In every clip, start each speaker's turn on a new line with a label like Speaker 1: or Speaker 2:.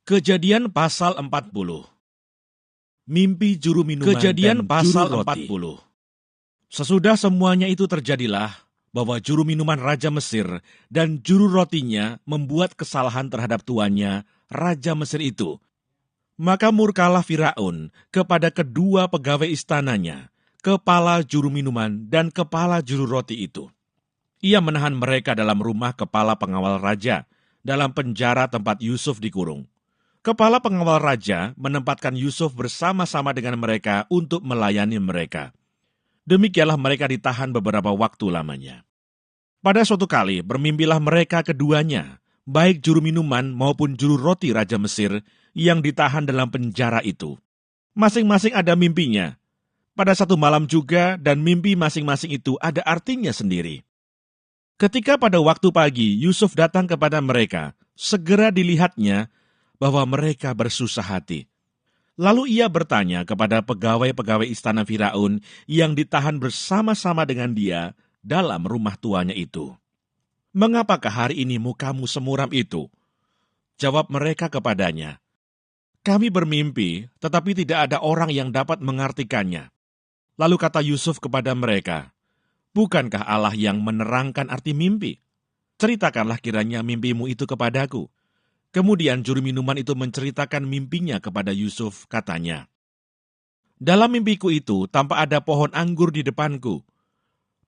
Speaker 1: Kejadian pasal 40. Mimpi juru minuman
Speaker 2: Kejadian
Speaker 1: dan
Speaker 2: pasal
Speaker 1: juru roti.
Speaker 2: 40.
Speaker 1: Sesudah semuanya itu terjadilah, bahwa juru minuman Raja Mesir dan juru rotinya membuat kesalahan terhadap tuannya, Raja Mesir itu. Maka murkalah Firaun kepada kedua pegawai istananya, kepala juru minuman dan kepala juru roti itu. Ia menahan mereka dalam rumah kepala pengawal raja, dalam penjara tempat Yusuf dikurung. Kepala pengawal raja menempatkan Yusuf bersama-sama dengan mereka untuk melayani mereka. Demikianlah mereka ditahan beberapa waktu lamanya. Pada suatu kali bermimpilah mereka keduanya, baik juru minuman maupun juru roti Raja Mesir yang ditahan dalam penjara itu. Masing-masing ada mimpinya. Pada satu malam juga, dan mimpi masing-masing itu ada artinya sendiri. Ketika pada waktu pagi Yusuf datang kepada mereka, segera dilihatnya bahwa mereka bersusah hati. Lalu ia bertanya kepada pegawai-pegawai istana Firaun yang ditahan bersama-sama dengan dia dalam rumah tuanya itu. "Mengapakah hari ini mukamu semuram itu?" Jawab mereka kepadanya, "Kami bermimpi, tetapi tidak ada orang yang dapat mengartikannya." Lalu kata Yusuf kepada mereka, "Bukankah Allah yang menerangkan arti mimpi? Ceritakanlah kiranya mimpimu itu kepadaku." Kemudian juru minuman itu menceritakan mimpinya kepada Yusuf, katanya, "Dalam mimpiku itu tampak ada pohon anggur di depanku.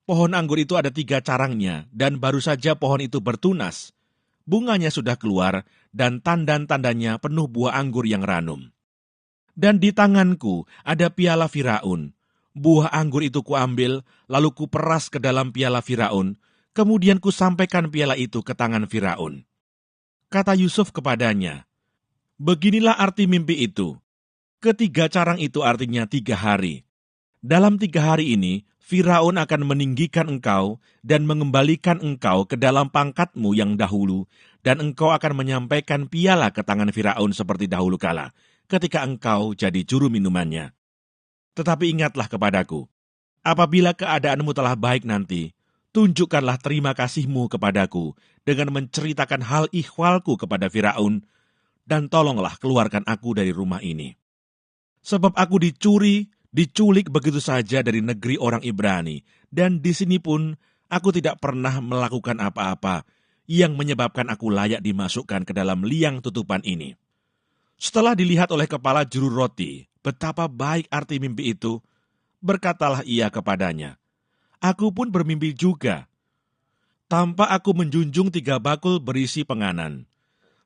Speaker 1: Pohon anggur itu ada 3 carangnya, dan baru saja pohon itu bertunas. Bunganya sudah keluar, dan tandan-tandanya penuh buah anggur yang ranum. Dan di tanganku ada piala Firaun. Buah anggur itu kuambil, lalu kuperas ke dalam piala Firaun, kemudian kusampaikan piala itu ke tangan Firaun." Kata Yusuf kepadanya, "Beginilah arti mimpi itu. 3 carang itu artinya 3 hari. Dalam 3 hari ini, Firaun akan meninggikan engkau dan mengembalikan engkau ke dalam pangkatmu yang dahulu, dan engkau akan menyampaikan piala ke tangan Firaun seperti dahulu kala, ketika engkau jadi juru minumannya. Tetapi ingatlah kepadaku, apabila keadaanmu telah baik nanti, tunjukkanlah terima kasihmu kepadaku dengan menceritakan hal ikhwalku kepada Firaun, dan tolonglah keluarkan aku dari rumah ini. Sebab aku diculik begitu saja dari negeri orang Ibrani, dan di sini pun aku tidak pernah melakukan apa-apa yang menyebabkan aku layak dimasukkan ke dalam liang tutupan ini." Setelah dilihat oleh kepala juru roti betapa baik arti mimpi itu, berkatalah ia kepadanya, "Aku pun bermimpi juga. Tampak aku menjunjung 3 bakul berisi penganan.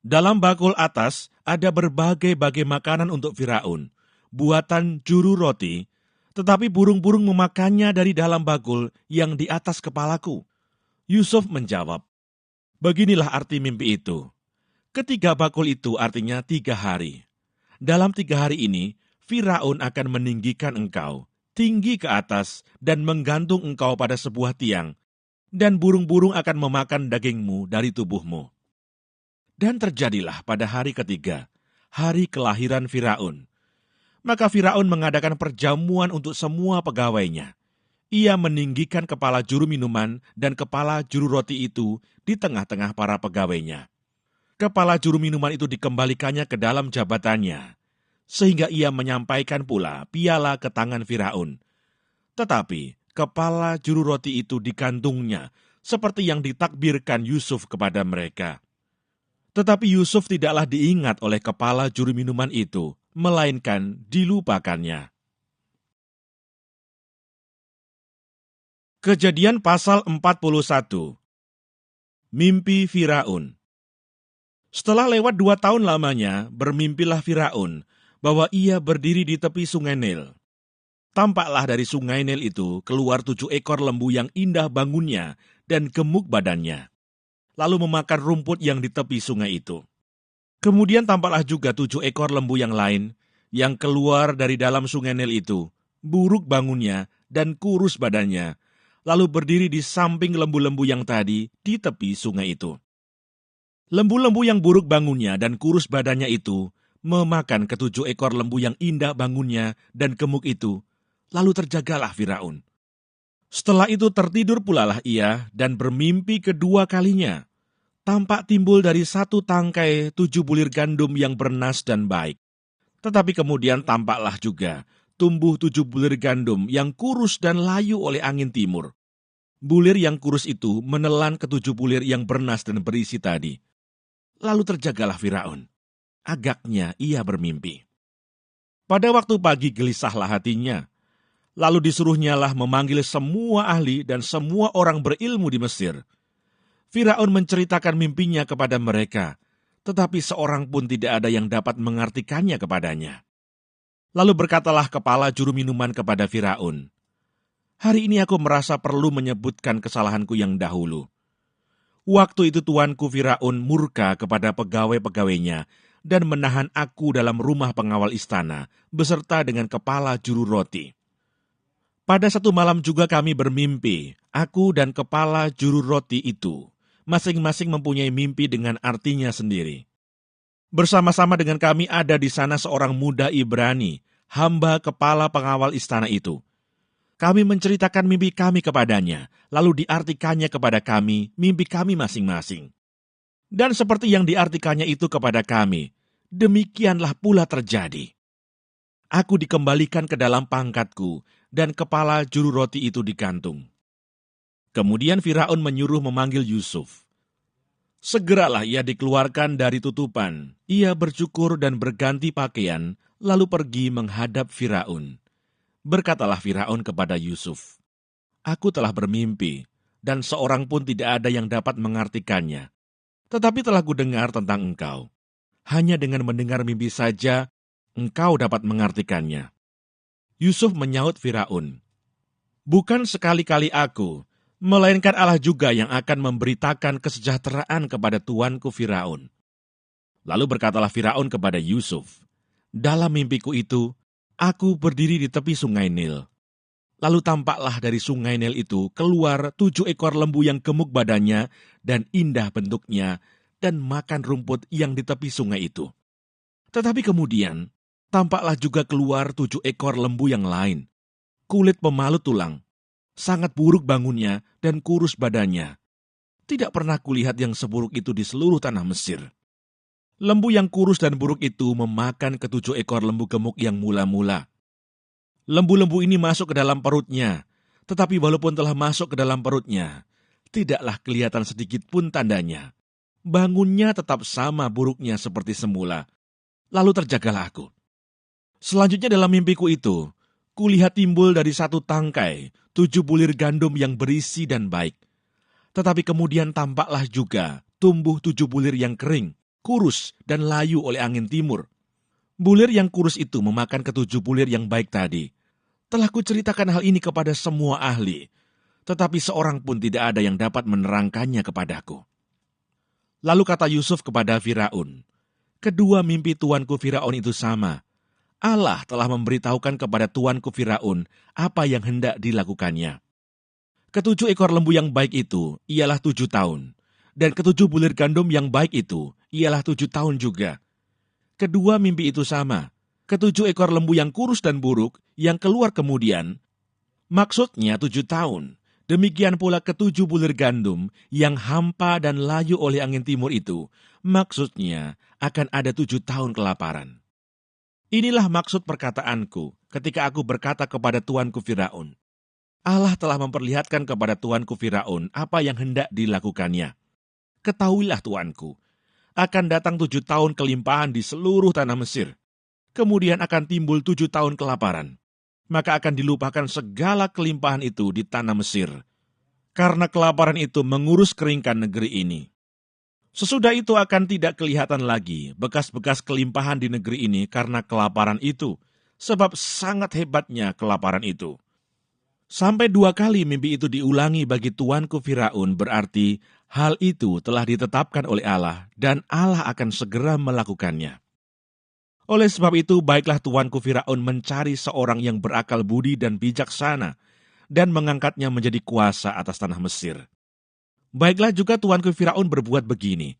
Speaker 1: Dalam bakul atas ada berbagai-bagai makanan untuk Firaun, buatan juru roti, tetapi burung-burung memakannya dari dalam bakul yang di atas kepalaku." Yusuf menjawab, "Beginilah arti mimpi itu. 3 bakul itu artinya 3 hari. Dalam 3 hari ini, Firaun akan meninggikan engkau tinggi ke atas dan menggantung engkau pada sebuah tiang, dan burung-burung akan memakan dagingmu dari tubuhmu." Dan terjadilah pada hari ketiga, hari kelahiran Firaun. Maka Firaun mengadakan perjamuan untuk semua pegawainya. Ia meninggikan kepala juru minuman dan kepala juru roti itu di tengah-tengah para pegawainya. Kepala juru minuman itu dikembalikannya ke dalam jabatannya, sehingga ia menyampaikan pula piala ke tangan Firaun. Tetapi kepala juru roti itu digantungnya, seperti yang ditakbirkan Yusuf kepada mereka. Tetapi Yusuf tidaklah diingat oleh kepala juru minuman itu, melainkan dilupakannya. Kejadian pasal 41. Mimpi Firaun. Setelah lewat 2 tahun lamanya, bermimpilah Firaun bahwa ia berdiri di tepi sungai Nil. Tampaklah dari sungai Nil itu keluar 7 ekor lembu yang indah bangunnya dan gemuk badannya, lalu memakan rumput yang di tepi sungai itu. Kemudian tampaklah juga 7 ekor lembu yang lain yang keluar dari dalam sungai Nil itu, buruk bangunnya dan kurus badannya, lalu berdiri di samping lembu-lembu yang tadi di tepi sungai itu. Lembu-lembu yang buruk bangunnya dan kurus badannya itu memakan ke-7 ekor lembu yang indah bangunnya dan gemuk itu, lalu terjagalah Firaun. Setelah itu tertidur pulalah ia dan bermimpi kedua kalinya. tampak timbul dari satu tangkai 7 bulir gandum yang bernas dan baik. Tetapi kemudian tampaklah juga tumbuh 7 bulir gandum yang kurus dan layu oleh angin timur. Bulir yang kurus itu menelan ke 7 bulir yang bernas dan berisi tadi. Lalu terjagalah Firaun. Agaknya ia bermimpi. Pada waktu pagi gelisahlah hatinya. Lalu disuruhnyalah memanggil semua ahli dan semua orang berilmu di Mesir. Firaun menceritakan mimpinya kepada mereka, tetapi seorang pun tidak ada yang dapat mengartikannya kepadanya. Lalu berkatalah kepala juru minuman kepada Firaun, "Hari ini aku merasa perlu menyebutkan kesalahanku yang dahulu. Waktu itu tuanku Firaun murka kepada pegawai-pegawainya dan menahan aku dalam rumah pengawal istana beserta dengan kepala juru roti. Pada satu malam juga kami bermimpi, aku dan kepala juru roti itu, masing-masing mempunyai mimpi dengan artinya sendiri. Bersama-sama dengan kami ada di sana seorang muda Ibrani, hamba kepala pengawal istana itu. Kami menceritakan mimpi kami kepadanya, lalu diartikannya kepada kami mimpi kami masing-masing. Dan seperti yang diartikannya itu kepada kami, demikianlah pula terjadi. Aku dikembalikan ke dalam pangkatku, dan kepala juru roti itu digantung." Kemudian Firaun menyuruh memanggil Yusuf. Segeralah ia dikeluarkan dari tutupan. Ia bercukur dan berganti pakaian, lalu pergi menghadap Firaun. Berkatalah Firaun kepada Yusuf, "Aku telah bermimpi, dan seorang pun tidak ada yang dapat mengartikannya. Tetapi telah kudengar tentang engkau. Hanya dengan mendengar mimpi saja, engkau dapat mengartikannya." Yusuf menyaut Firaun, "Bukan sekali-kali aku, melainkan Allah juga yang akan memberitakan kesejahteraan kepada tuanku Firaun." Lalu berkatalah Firaun kepada Yusuf, "Dalam mimpiku itu, aku berdiri di tepi sungai Nil. Lalu tampaklah dari sungai Nil itu keluar 7 ekor lembu yang gemuk badannya dan indah bentuknya dan makan rumput yang di tepi sungai itu. Tetapi kemudian tampaklah juga keluar 7 ekor lembu yang lain, kulit pemalut tulang, sangat buruk bangunnya dan kurus badannya. Tidak pernah kulihat yang seburuk itu di seluruh tanah Mesir. Lembu yang kurus dan buruk itu memakan ke 7 ekor lembu gemuk yang mula-mula. Lembu-lembu ini masuk ke dalam perutnya, tetapi walaupun telah masuk ke dalam perutnya, tidaklah kelihatan sedikit pun tandanya. Bangunnya tetap sama buruknya seperti semula. Lalu terjagalah aku. Selanjutnya dalam mimpiku itu, kulihat timbul dari satu tangkai 7 bulir gandum yang berisi dan baik. Tetapi kemudian tampaklah juga tumbuh 7 bulir yang kering, kurus dan layu oleh angin timur. Bulir yang kurus itu memakan ke 7 bulir yang baik tadi. Telah kuceritakan hal ini kepada semua ahli, tetapi seorang pun tidak ada yang dapat menerangkannya kepadaku." Lalu kata Yusuf kepada Firaun, "Kedua mimpi tuanku Firaun itu sama. Allah telah memberitahukan kepada tuanku Firaun apa yang hendak dilakukannya. Ke 7 ekor lembu yang baik itu ialah 7 tahun, dan ke 7 bulir gandum yang baik itu ialah 7 tahun juga. Kedua mimpi itu sama. Ke 7 ekor lembu yang kurus dan buruk yang keluar kemudian, maksudnya 7 tahun. Demikian pula ke 7 bulir gandum yang hampa dan layu oleh angin timur itu, maksudnya akan ada 7 tahun kelaparan. Inilah maksud perkataanku ketika aku berkata kepada tuanku Firaun, Allah telah memperlihatkan kepada tuanku Firaun apa yang hendak dilakukannya. Ketahuilah tuanku, akan datang 7 tahun kelimpahan di seluruh tanah Mesir. Kemudian akan timbul 7 tahun kelaparan. Maka akan dilupakan segala kelimpahan itu di tanah Mesir. Karena kelaparan itu mengurus keringkan negeri ini. Sesudah itu akan tidak kelihatan lagi bekas-bekas kelimpahan di negeri ini karena kelaparan itu. Sebab sangat hebatnya kelaparan itu. Sampai 2 kali mimpi itu diulangi bagi tuanku Firaun, berarti hal itu telah ditetapkan oleh Allah dan Allah akan segera melakukannya. Oleh sebab itu, baiklah tuanku Firaun mencari seorang yang berakal budi dan bijaksana, dan mengangkatnya menjadi kuasa atas tanah Mesir. Baiklah juga tuanku Firaun berbuat begini,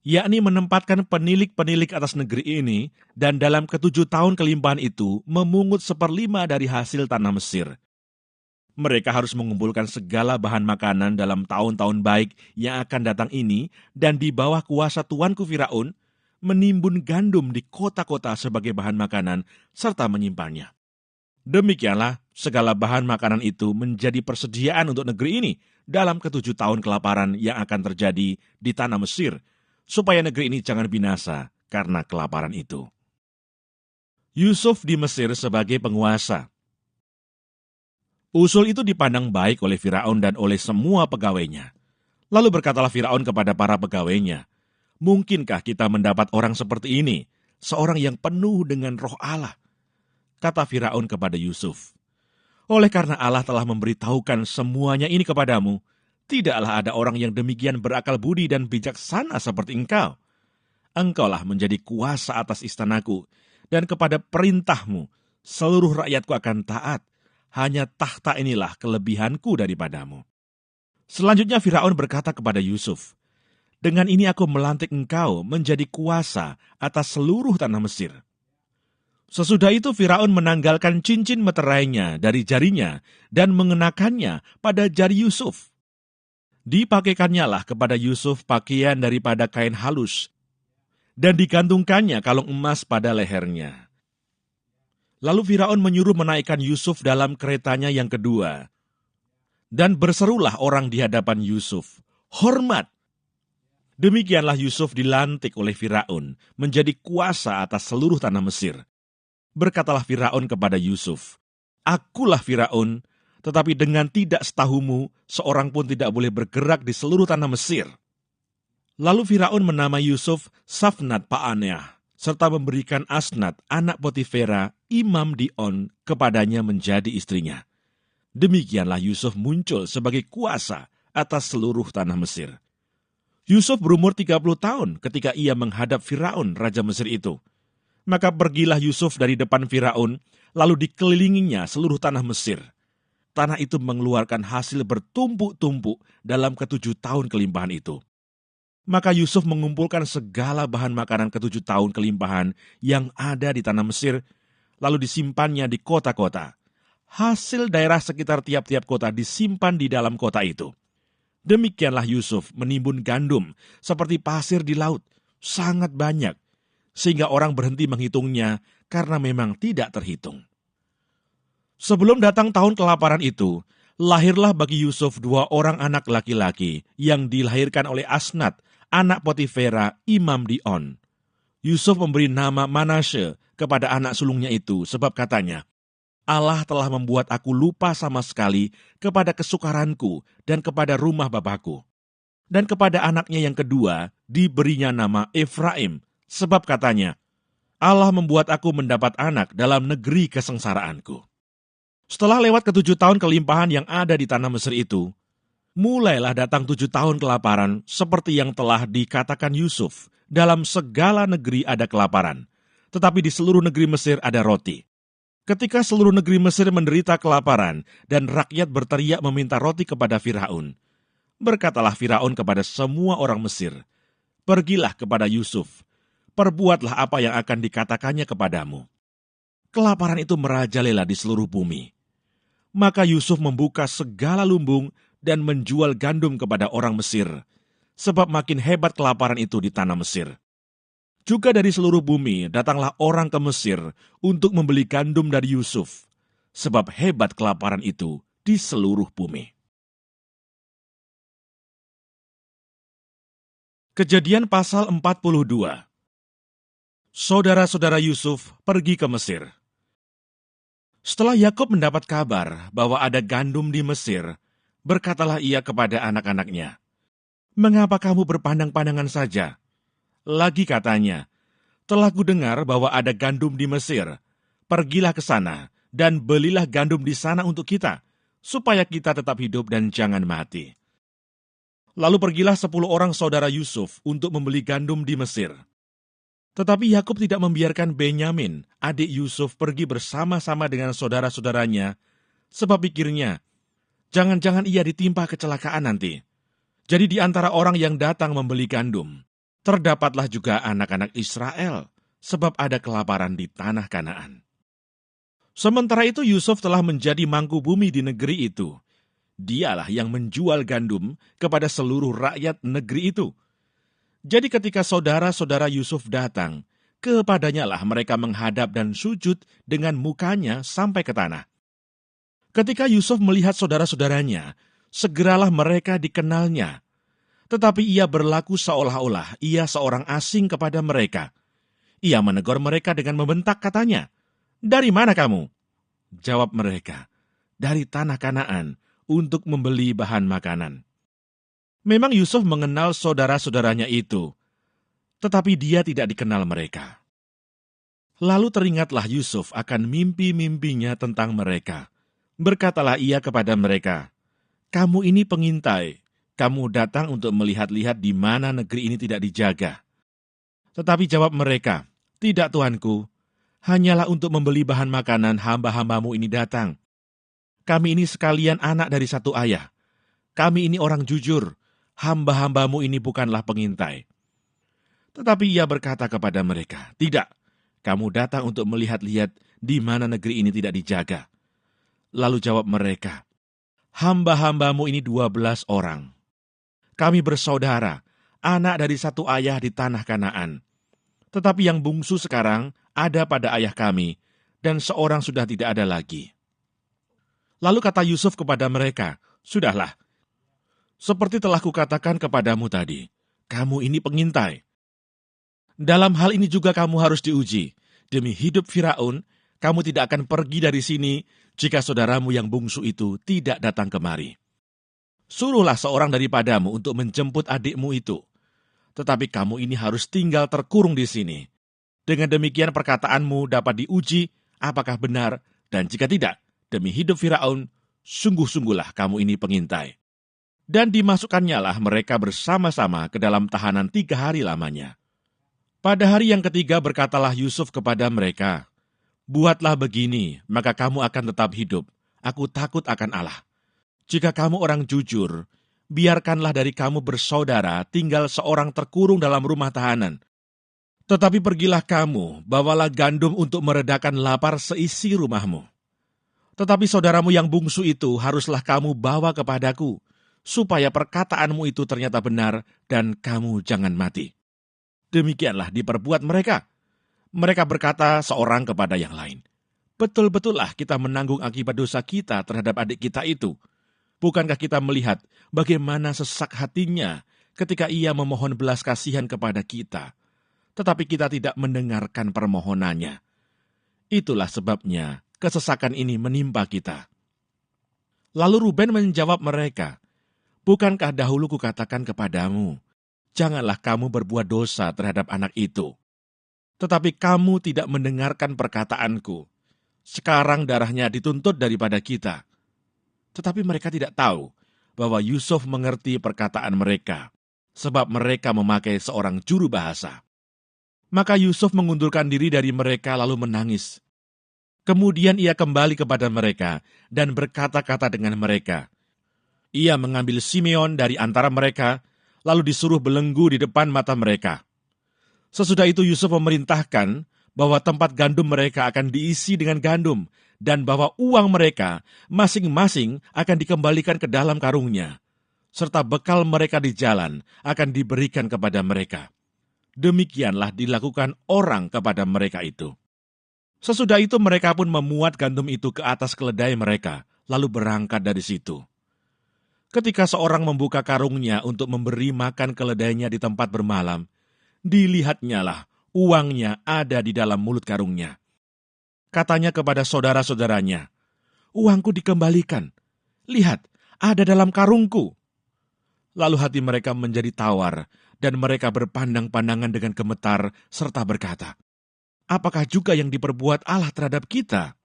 Speaker 1: yakni menempatkan penilik-penilik atas negeri ini, dan dalam ke-7 tahun kelimpahan itu memungut 1/5 dari hasil tanah Mesir. Mereka harus mengumpulkan segala bahan makanan dalam tahun-tahun baik yang akan datang ini, dan di bawah kuasa tuanku Firaun, menimbun gandum di kota-kota sebagai bahan makanan, serta menyimpannya. Demikianlah segala bahan makanan itu menjadi persediaan untuk negeri ini dalam ke-7 tahun kelaparan yang akan terjadi di tanah Mesir, supaya negeri ini jangan binasa karena kelaparan itu. Yusuf di Mesir sebagai penguasa. Usul itu dipandang baik oleh Firaun dan oleh semua pegawainya. Lalu berkatalah Firaun kepada para pegawainya, "Mungkinkah kita mendapat orang seperti ini, seorang yang penuh dengan roh Allah?" Kata Firaun kepada Yusuf, "Oleh karena Allah telah memberitahukan semuanya ini kepadamu, tidaklah ada orang yang demikian berakal budi dan bijaksana seperti engkau. Engkaulah menjadi kuasa atas istanaku, dan kepada perintahmu seluruh rakyatku akan taat. Hanya tahta inilah kelebihanku daripadamu." Selanjutnya Firaun berkata kepada Yusuf, "Dengan ini aku melantik engkau menjadi kuasa atas seluruh tanah Mesir." Sesudah itu Firaun menanggalkan cincin meterainya dari jarinya dan mengenakannya pada jari Yusuf. Dipakaikannya lah kepada Yusuf pakaian daripada kain halus, dan digantungkannya kalung emas pada lehernya. Lalu Firaun menyuruh menaikkan Yusuf dalam keretanya yang kedua. Dan berserulah orang di hadapan Yusuf, "Hormat!" Demikianlah Yusuf dilantik oleh Firaun menjadi kuasa atas seluruh tanah Mesir. Berkatalah Firaun kepada Yusuf, "Akulah Firaun, tetapi dengan tidak setahumu, seorang pun tidak boleh bergerak di seluruh tanah Mesir." Lalu Firaun menamai Yusuf Safnat Paaneah, serta memberikan Asnat, anak Potifera, imam di On, kepadanya menjadi istrinya. Demikianlah Yusuf muncul sebagai kuasa atas seluruh tanah Mesir. Yusuf berumur 30 tahun ketika ia menghadap Firaun, raja Mesir itu. Maka pergilah Yusuf dari depan Firaun, lalu dikelilinginya seluruh tanah Mesir. Tanah itu mengeluarkan hasil bertumpuk-tumpuk dalam ke-7 tahun kelimpahan itu. Maka Yusuf mengumpulkan segala bahan makanan ke-7 tahun kelimpahan yang ada di tanah Mesir, lalu disimpannya di kota-kota. Hasil daerah sekitar tiap-tiap kota disimpan di dalam kota itu. Demikianlah Yusuf menimbun gandum seperti pasir di laut, sangat banyak, sehingga orang berhenti menghitungnya karena memang tidak terhitung. Sebelum datang tahun kelaparan itu, lahirlah bagi Yusuf 2 orang anak laki-laki yang dilahirkan oleh Asnat, anak Potifera, imam di On. Yusuf memberi nama Manasye kepada anak sulungnya itu, sebab katanya, "Allah telah membuat aku lupa sama sekali kepada kesukaranku dan kepada rumah bapakku." Dan kepada anaknya yang kedua diberinya nama Efraim, sebab katanya, "Allah membuat aku mendapat anak dalam negeri kesengsaraanku." Setelah lewat ke-7 tahun kelimpahan yang ada di tanah Mesir itu, mulailah datang 7 tahun kelaparan seperti yang telah dikatakan Yusuf. Dalam segala negeri ada kelaparan, tetapi di seluruh negeri Mesir ada roti. Ketika seluruh negeri Mesir menderita kelaparan dan rakyat berteriak meminta roti kepada Firaun, berkatalah Firaun kepada semua orang Mesir, "Pergilah kepada Yusuf, perbuatlah apa yang akan dikatakannya kepadamu." Kelaparan itu merajalela di seluruh bumi. Maka Yusuf membuka segala lumbung dan menjual gandum kepada orang Mesir, sebab makin hebat kelaparan itu di tanah Mesir. Juga dari seluruh bumi datanglah orang ke Mesir untuk membeli gandum dari Yusuf, sebab hebat kelaparan itu di seluruh bumi. Kejadian pasal 42. Saudara-saudara Yusuf pergi ke Mesir. Setelah Yakub mendapat kabar bahwa ada gandum di Mesir, berkatalah ia kepada anak-anaknya, "Mengapa kamu berpandang-pandangan saja?" Lagi katanya, "Telah kudengar bahwa ada gandum di Mesir. Pergilah ke sana dan belilah gandum di sana untuk kita, supaya kita tetap hidup dan jangan mati." Lalu pergilah 10 orang saudara Yusuf untuk membeli gandum di Mesir. Tetapi Yakub tidak membiarkan Benyamin, adik Yusuf, pergi bersama-sama dengan saudara-saudaranya, sebab pikirnya, jangan-jangan ia ditimpa kecelakaan nanti. Jadi di antara orang yang datang membeli gandum, terdapatlah juga anak-anak Israel, sebab ada kelaparan di tanah Kanaan. Sementara itu Yusuf telah menjadi mangkubumi di negeri itu. Dialah yang menjual gandum kepada seluruh rakyat negeri itu. Jadi ketika saudara-saudara Yusuf datang, kepadanya lah mereka menghadap dan sujud dengan mukanya sampai ke tanah. Ketika Yusuf melihat saudara-saudaranya, segeralah mereka dikenalnya. Tetapi ia berlaku seolah-olah ia seorang asing kepada mereka. Ia menegur mereka dengan membentak katanya, "Dari mana kamu?" Jawab mereka, "Dari tanah Kanaan, untuk membeli bahan makanan." Memang Yusuf mengenal saudara-saudaranya itu, tetapi dia tidak dikenal mereka. Lalu teringatlah Yusuf akan mimpi-mimpinya tentang mereka. Berkatalah ia kepada mereka, "Kamu ini pengintai, kamu datang untuk melihat-lihat di mana negeri ini tidak dijaga." Tetapi jawab mereka, "Tidak, Tuanku, hanyalah untuk membeli bahan makanan hamba-hambamu ini datang. Kami ini sekalian anak dari satu ayah. Kami ini orang jujur, hamba-hambamu ini bukanlah pengintai." Tetapi ia berkata kepada mereka, "Tidak, kamu datang untuk melihat-lihat di mana negeri ini tidak dijaga." Lalu jawab mereka, "Hamba-hambamu ini 12 orang. Kami bersaudara, anak dari satu ayah di tanah Kanaan. Tetapi yang bungsu sekarang ada pada ayah kami, dan seorang sudah tidak ada lagi." Lalu kata Yusuf kepada mereka, "Sudahlah, seperti telah kukatakan kepadamu tadi, kamu ini pengintai. Dalam hal ini juga kamu harus diuji. Demi hidup Firaun, kamu tidak akan pergi dari sini jika saudaramu yang bungsu itu tidak datang kemari. Suruhlah seorang daripadamu untuk menjemput adikmu itu. Tetapi kamu ini harus tinggal terkurung di sini. Dengan demikian perkataanmu dapat diuji apakah benar, dan jika tidak, demi hidup Firaun, sungguh-sungguhlah kamu ini pengintai." Dan dimasukkannya lah mereka bersama-sama ke dalam tahanan 3 hari lamanya. Pada hari yang ketiga berkatalah Yusuf kepada mereka, "Buatlah begini, maka kamu akan tetap hidup. Aku takut akan Allah. Jika kamu orang jujur, biarkanlah dari kamu bersaudara tinggal seorang terkurung dalam rumah tahanan. Tetapi pergilah kamu, bawalah gandum untuk meredakan lapar seisi rumahmu. Tetapi saudaramu yang bungsu itu haruslah kamu bawa kepadaku, supaya perkataanmu itu ternyata benar dan kamu jangan mati." Demikianlah diperbuat mereka. Mereka berkata seorang kepada yang lain, "Betul-betullah kita menanggung akibat dosa kita terhadap adik kita itu. Bukankah kita melihat bagaimana sesak hatinya ketika ia memohon belas kasihan kepada kita, tetapi kita tidak mendengarkan permohonannya. Itulah sebabnya kesesakan ini menimpa kita." Lalu Ruben menjawab mereka, "Bukankah dahulu kukatakan kepadamu, janganlah kamu berbuat dosa terhadap anak itu. Tetapi kamu tidak mendengarkan perkataanku. Sekarang darahnya dituntut daripada kita." Tetapi mereka tidak tahu bahwa Yusuf mengerti perkataan mereka, sebab mereka memakai seorang juru bahasa. Maka Yusuf mengundurkan diri dari mereka lalu menangis. Kemudian ia kembali kepada mereka dan berkata-kata dengan mereka. Ia mengambil Simeon dari antara mereka, lalu disuruh belenggu di depan mata mereka. Sesudah itu Yusuf memerintahkan bahwa tempat gandum mereka akan diisi dengan gandum, dan bahwa uang mereka masing-masing akan dikembalikan ke dalam karungnya, serta bekal mereka di jalan akan diberikan kepada mereka. Demikianlah dilakukan orang kepada mereka itu. Sesudah itu mereka pun memuat gandum itu ke atas keledai mereka, lalu berangkat dari situ. Ketika seorang membuka karungnya untuk memberi makan keledainya di tempat bermalam, dilihatnyalah uangnya ada di dalam mulut karungnya. Katanya kepada saudara-saudaranya, "Uangku dikembalikan. Lihat, ada dalam karungku." Lalu hati mereka menjadi tawar, dan mereka berpandang-pandangan dengan gemetar, serta berkata, "Apakah juga yang diperbuat Allah terhadap kita?"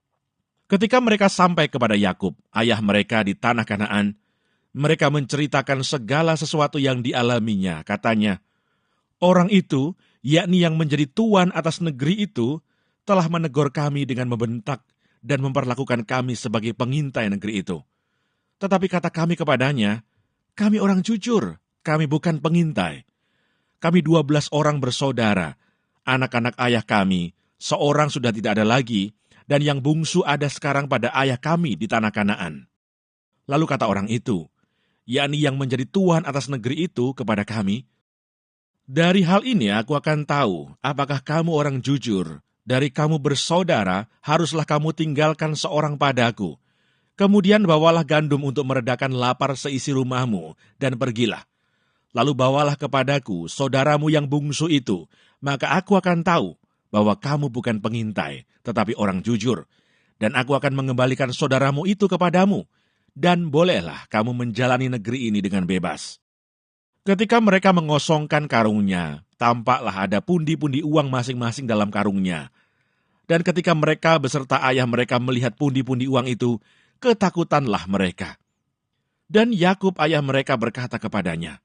Speaker 1: Ketika mereka sampai kepada Yakub, ayah mereka di tanah Kanaan, mereka menceritakan segala sesuatu yang dialaminya. Katanya, "Orang itu, yakni yang menjadi tuan atas negeri itu, telah menegur kami dengan membentak dan memperlakukan kami sebagai pengintai negeri itu. Tetapi kata kami kepadanya, 'Kami orang jujur, kami bukan pengintai. Kami 12 orang bersaudara, anak-anak ayah kami, seorang sudah tidak ada lagi, dan yang bungsu ada sekarang pada ayah kami di tanah Kanaan." Lalu kata orang itu, yakni yang menjadi tuan atas negeri itu kepada kami, "Dari hal ini aku akan tahu apakah kamu orang jujur. Dari kamu bersaudara, haruslah kamu tinggalkan seorang padaku. Kemudian bawalah gandum untuk meredakan lapar seisi rumahmu, dan pergilah. Lalu bawalah kepadaku saudaramu yang bungsu itu, maka aku akan tahu bahwa kamu bukan pengintai, tetapi orang jujur. Dan aku akan mengembalikan saudaramu itu kepadamu, dan bolehlah kamu menjalani negeri ini dengan bebas." Ketika mereka mengosongkan karungnya, tampaklah ada pundi-pundi uang masing-masing dalam karungnya. Dan ketika mereka beserta ayah mereka melihat pundi-pundi uang itu, ketakutanlah mereka. Dan Yakub ayah mereka berkata kepadanya,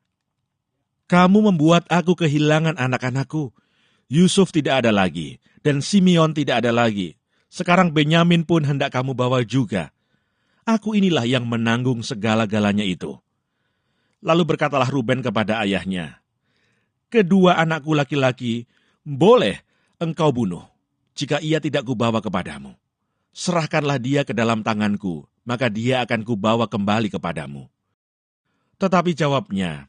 Speaker 1: "Kamu membuat aku kehilangan anak-anakku. Yusuf tidak ada lagi, dan Simeon tidak ada lagi. Sekarang Benyamin pun hendak kamu bawa juga. Aku inilah yang menanggung segala-galanya itu." Lalu berkatalah Ruben kepada ayahnya, "Kedua anakku laki-laki boleh engkau bunuh, jika ia tidak kubawa kepadamu. Serahkanlah dia ke dalam tanganku, maka dia akan kubawa kembali kepadamu." Tetapi jawabnya,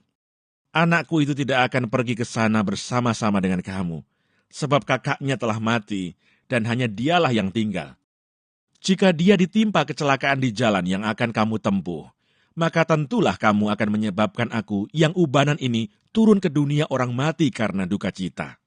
Speaker 1: "Anakku itu tidak akan pergi ke sana bersama-sama dengan kamu, sebab kakaknya telah mati, dan hanya dialah yang tinggal. Jika dia ditimpa kecelakaan di jalan yang akan kamu tempuh, maka tentulah kamu akan menyebabkan aku yang ubanan ini turun ke dunia orang mati karena duka cita."